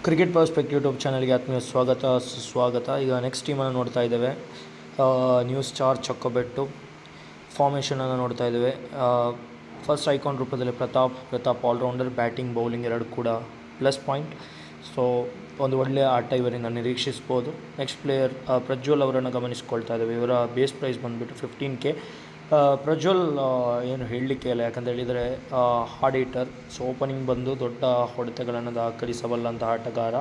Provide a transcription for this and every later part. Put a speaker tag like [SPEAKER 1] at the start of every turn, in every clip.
[SPEAKER 1] Cricket ಪರ್ಸ್ಪೆಕ್ಟ್ YouTube ಚಾನಲ್ಗೆ ಆತ್ಮೀಯ ಸುಸ್ವಾಗತ. ಈಗ ನೆಕ್ಸ್ಟ್ ಟೀಮನ್ನು ನೋಡ್ತಾ ಇದ್ದೇವೆ. ನ್ಯೂ ಸ್ಟಾರ್ ಚೊಕ್ಕಬೆಟ್ಟು ಫಾರ್ಮೇಷನನ್ನು ನೋಡ್ತಾ ಇದ್ದೇವೆ. ಫಸ್ಟ್ ಐಕಾನ್ ರೂಪದಲ್ಲಿ ಪ್ರತಾಪ್ ಆಲ್ರೌಂಡರ್, ಬ್ಯಾಟಿಂಗ್ ಬೌಲಿಂಗ್ ಎರಡು ಕೂಡ ಪ್ಲಸ್ ಪಾಯಿಂಟ್. ಸೊ ಒಂದು ಒಳ್ಳೆಯ ಆಟ ಇವರಿಂದ ನಿರೀಕ್ಷಿಸ್ಬೋದು. ನೆಕ್ಸ್ಟ್ ಪ್ಲೇಯರ್ ಪ್ರಜ್ವಲ್ ಅವರನ್ನು ಗಮನಿಸ್ಕೊಳ್ತಾ ಇದ್ದೇವೆ. ಇವರ ಬೇಸ್ ಪ್ರೈಸ್ ಬಂದುಬಿಟ್ಟು 15K. ಪ್ರಜ್ವಲ್ ಏನು ಹೇಳಲಿಕ್ಕೆ ಇಲ್ಲ, ಯಾಕಂತ ಹೇಳಿದರೆ ಹಾರ್ಡ್ ಹಿಟ್ಟರ್. ಸೊ ಓಪನಿಂಗ್ ಬಂದು ದೊಡ್ಡ ಹೊಡೆತಗಳನ್ನು ದಾಖಲಿಸಬಲ್ಲಂಥ ಆಟಗಾರ.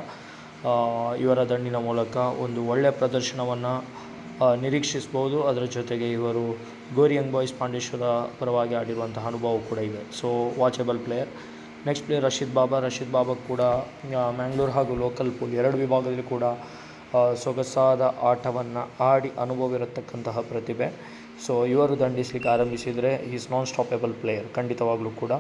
[SPEAKER 1] ಇವರ ದಂಡಿನ ಮೂಲಕ ಒಂದು ಒಳ್ಳೆಯ ಪ್ರದರ್ಶನವನ್ನು ನಿರೀಕ್ಷಿಸ್ಬೋದು. ಅದರ ಜೊತೆಗೆ ಇವರು ಗೋರಿ ಯಂಗ್ ಬಾಯ್ಸ್ ಪಾಂಡೇಶ್ವರ ಪರವಾಗಿ ಆಡಿರುವಂತಹ ಅನುಭವ ಕೂಡ ಇದೆ. So watchable player. Next player Rashid Baba ಕೂಡ ಮ್ಯಾಂಗ್ಳೂರು ಹಾಗೂ ಲೋಕಲ್ ಪೂಲ್ ಎರಡು ವಿಭಾಗದಲ್ಲಿ ಕೂಡ ಸೊಗಸಾದ ಆಟವನ್ನು ಆಡಿ ಅನುಭವ ಇರತಕ್ಕಂತಹ ಪ್ರತಿಭೆ. ಸೊ ಇವರು ದಂಡಿಸಲಿಕ್ಕೆ ಆರಂಭಿಸಿದರೆ ಈಸ್ ನಾನ್ ಸ್ಟಾಪೇಬಲ್ ಪ್ಲೇಯರ್ ಖಂಡಿತವಾಗಲೂ ಕೂಡ.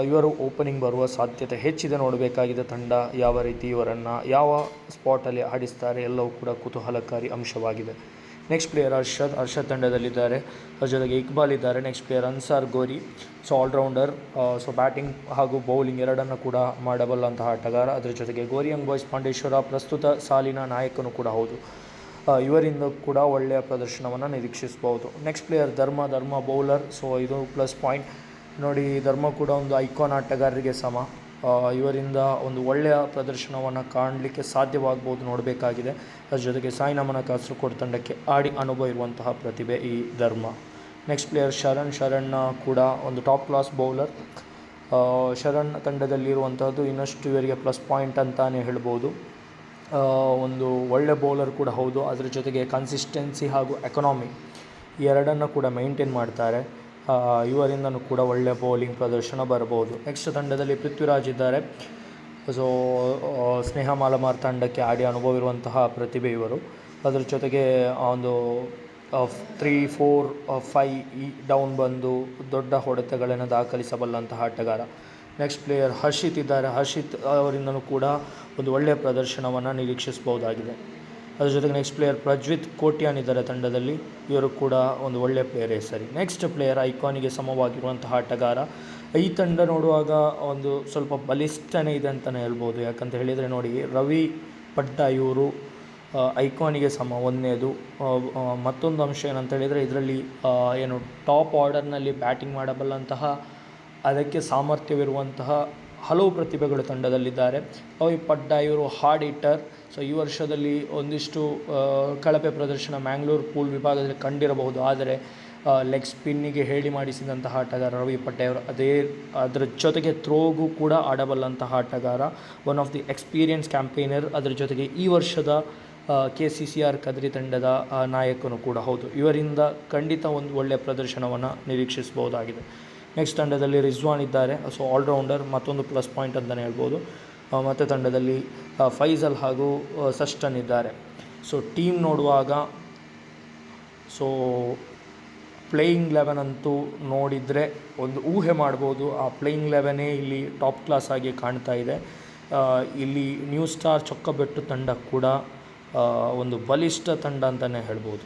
[SPEAKER 1] ಇವರು ಓಪನಿಂಗ್ ಬರುವ ಸಾಧ್ಯತೆ ಹೆಚ್ಚಿದೆ. ನೋಡಬೇಕಾಗಿದೆ ತಂಡ ಯಾವ ರೀತಿ ಇವರನ್ನು ಯಾವ ಸ್ಪಾಟಲ್ಲಿ ಆಡಿಸ್ತಾರೆ, ಎಲ್ಲವೂ ಕೂಡ ಕುತೂಹಲಕಾರಿ ಅಂಶವಾಗಿದೆ. ನೆಕ್ಸ್ಟ್ ಪ್ಲೇಯರ್ ಹರ್ಷದ್ ತಂಡದಲ್ಲಿದ್ದಾರೆ. ಅದರ ಜೊತೆಗೆ ಇಕ್ಬಾಲ್ ಇದ್ದಾರೆ. Next player Ansar Gori, so allrounder. So batting ಹಾಗೂ ಬೌಲಿಂಗ್ ಎರಡನ್ನು ಕೂಡ ಮಾಡಬಲ್ಲಂತಹ ಆಟಗಾರ. ಅದರ ಜೊತೆಗೆ ಗೋರಿ ಯಂಗ್ ಬಾಯ್ಸ್ ಪಾಂಡೇಶ್ವರ ಪ್ರಸ್ತುತ ಸಾಲಿನ ನಾಯಕನು ಕೂಡ ಹೌದು. ಇವರಿಂದ ಕೂಡ ಒಳ್ಳೆಯ ಪ್ರದರ್ಶನವನ್ನು ನಿರೀಕ್ಷಿಸ್ಬೋದು. ನೆಕ್ಸ್ಟ್ ಪ್ಲೇಯರ್ ಧರ್ಮ ಬೌಲರ್. ಸೊ ಇದು ಪ್ಲಸ್ ಪಾಯಿಂಟ್. ನೋಡಿ, ಧರ್ಮ ಕೂಡ ಒಂದು ಐಕಾನ್ ಆಟಗಾರರಿಗೆ ಸಮ. ಇವರಿಂದ ಒಂದು ಒಳ್ಳೆಯ ಪ್ರದರ್ಶನವನ್ನು ಕಾಣಲಿಕ್ಕೆ ಸಾಧ್ಯವಾಗ್ಬೋದು, ನೋಡಬೇಕಾಗಿದೆ. ಅದರ ಜೊತೆಗೆ ಸಾಯಿನಮನ ಕಾಸರಗೋಡು ತಂಡಕ್ಕೆ ಆಡಿ ಅನುಭವ ಇರುವಂತಹ ಪ್ರತಿಭೆ ಈ ಧರ್ಮ. ನೆಕ್ಸ್ಟ್ ಪ್ಲೇಯರ್ ಶರಣ್ ಕೂಡ ಒಂದು ಟಾಪ್ ಕ್ಲಾಸ್ ಬೌಲರ್. ಶರಣ್ ತಂಡದಲ್ಲಿರುವಂಥದ್ದು ಇನ್ನಷ್ಟು ಇವರಿಗೆ ಪ್ಲಸ್ ಪಾಯಿಂಟ್ ಅಂತಲೇ ಹೇಳ್ಬೋದು. ಒಂದು ಒಳ್ಳೆ ಬೌಲರ್ ಕೂಡ ಹೌದು. ಅದರ ಜೊತೆಗೆ ಕನ್ಸಿಸ್ಟೆನ್ಸಿ ಹಾಗೂ ಎಕನಾಮಿ ಎರಡನ್ನು ಕೂಡ ಮೇಂಟೈನ್ ಮಾಡ್ತಾರೆ. ಇವರಿಂದನೂ ಕೂಡ ಒಳ್ಳೆಯ ಬೌಲಿಂಗ್ ಪ್ರದರ್ಶನ ಬರ್ಬೋದು. ನೆಕ್ಸ್ಟ್ ತಂಡದಲ್ಲಿ ಪೃಥ್ವಿರಾಜ್ ಇದ್ದಾರೆ. ಸೊ ಸ್ನೇಹ ಮಾಲಮಾರ್ ತಂಡಕ್ಕೆ ಆಡಿ ಅನುಭವ ಇರುವಂತಹ ಪ್ರತಿಭೆ ಇವರು. ಅದರ ಜೊತೆಗೆ ಒಂದು 3-4-5 ಡೌನ್ ಬಂದು ದೊಡ್ಡ ಹೊಡೆತಗಳನ್ನು ದಾಖಲಿಸಬಲ್ಲಂತಹ ಆಟಗಾರ. ನೆಕ್ಸ್ಟ್ ಪ್ಲೇಯರ್ ಹರ್ಷಿತ್ ಇದ್ದಾರೆ. ಹರ್ಷಿತ್ ಅವರಿಂದನೂ ಕೂಡ ಒಂದು ಒಳ್ಳೆಯ ಪ್ರದರ್ಶನವನ್ನು ನಿರೀಕ್ಷಿಸಬಹುದಾಗಿದೆ. ಅದರ ಜೊತೆಗೆ ನೆಕ್ಸ್ಟ್ ಪ್ಲೇಯರ್ ಪ್ರಜ್ವಿತ್ ಕೋಟ್ಯಾನ್ ಇದ್ದಾರೆ ತಂಡದಲ್ಲಿ. ಇವರು ಕೂಡ ಒಂದು ಒಳ್ಳೆಯ ಪ್ಲೇಯರೇ ಸರಿ. ನೆಕ್ಸ್ಟ್ ಪ್ಲೇಯರ್ ಐಕಾನಿಗೆ ಸಮವಾಗಿರುವಂತಹ ಆಟಗಾರ. ಈ ತಂಡ ನೋಡುವಾಗ ಒಂದು ಸ್ವಲ್ಪ ಬಲಿಷ್ಠನೇ ಇದೆ ಅಂತಲೇ ಹೇಳ್ಬೋದು. ಯಾಕಂತ ಹೇಳಿದರೆ ನೋಡಿ, ರವಿ ಪಡ್ಡ ಇವರು ಐಕಾನಿಗೆ ಸಮ. ಒಂದನೇದು. ಮತ್ತೊಂದು ಅಂಶ ಏನಂತ ಹೇಳಿದರೆ, ಇದರಲ್ಲಿ ಏನು ಟಾಪ್ ಆರ್ಡರ್ನಲ್ಲಿ ಬ್ಯಾಟಿಂಗ್ ಮಾಡಬಲ್ಲಂತಹ ಅದಕ್ಕೆ ಸಾಮರ್ಥ್ಯವಿರುವಂತಹ ಹಲವು ಪ್ರತಿಭೆಗಳು ತಂಡದಲ್ಲಿದ್ದಾರೆ. ರವಿ ಪಡ್ಡ ಇವರು ಹಾರ್ಡ್ ಹಿಟ್ಟರ್. ಸೊ ಈ ವರ್ಷದಲ್ಲಿ ಒಂದಿಷ್ಟು ಕಳಪೆ ಪ್ರದರ್ಶನ ಮ್ಯಾಂಗ್ಳೂರು ಪೂಲ್ ವಿಭಾಗದಲ್ಲಿ ಕಂಡಿರಬಹುದು. ಆದರೆ ಲೆಗ್ ಸ್ಪಿನ್ನಿಗೆ ಹೇಳಿ ಮಾಡಿಸಿದಂತಹ ಆಟಗಾರ ರವಿ ಪಡ್ಡ ಇವರು. ಅದರ ಜೊತೆಗೆ ಥ್ರೋಗೂ ಕೂಡ ಆಡಬಲ್ಲಂತಹ ಆಟಗಾರ. One of the experience campaigner. ಅದರ ಜೊತೆಗೆ ಈ ವರ್ಷದ KCCR ಕದ್ರಿ ತಂಡದ ನಾಯಕನು ಕೂಡ ಹೌದು. ಇವರಿಂದ ಖಂಡಿತ ಒಂದು ಒಳ್ಳೆಯ ಪ್ರದರ್ಶನವನ್ನು ನಿರೀಕ್ಷಿಸಬಹುದಾಗಿದೆ. ನೆಕ್ಸ್ಟ್ ತಂಡದಲ್ಲಿ ರಿಜ್ವಾನ್ ಇದ್ದಾರೆ. ಸೊ ಆಲ್ರೌಂಡರ್, ಮತ್ತೊಂದು ಪ್ಲಸ್ ಪಾಯಿಂಟ್ ಅಂತಲೇ ಹೇಳ್ಬೋದು. ಮತ್ತು ತಂಡದಲ್ಲಿ ಫೈಸಲ್ ಹಾಗೂ ಸಸ್ಟನ್ ಇದ್ದಾರೆ. ಸೊ ಟೀಮ್ ನೋಡುವಾಗ ಸೊ ಪ್ಲೇಯಿಂಗ್ 11 ಅಂತೂ ನೋಡಿದರೆ ಒಂದು ಊಹೆ ಮಾಡ್ಬೋದು. ಆ ಪ್ಲೇಯಿಂಗ್ 11 ಇಲ್ಲಿ ಟಾಪ್ ಕ್ಲಾಸ್ ಆಗಿ ಕಾಣ್ತಾ ಇದೆ. ಇಲ್ಲಿ ನ್ಯೂ ಸ್ಟಾರ್ ಚೊಕ್ಕಬೆಟ್ಟು ತಂಡ ಕೂಡ ಒಂದು ಬಲಿಷ್ಠ ತಂಡ ಅಂತಲೇ ಹೇಳ್ಬೋದು.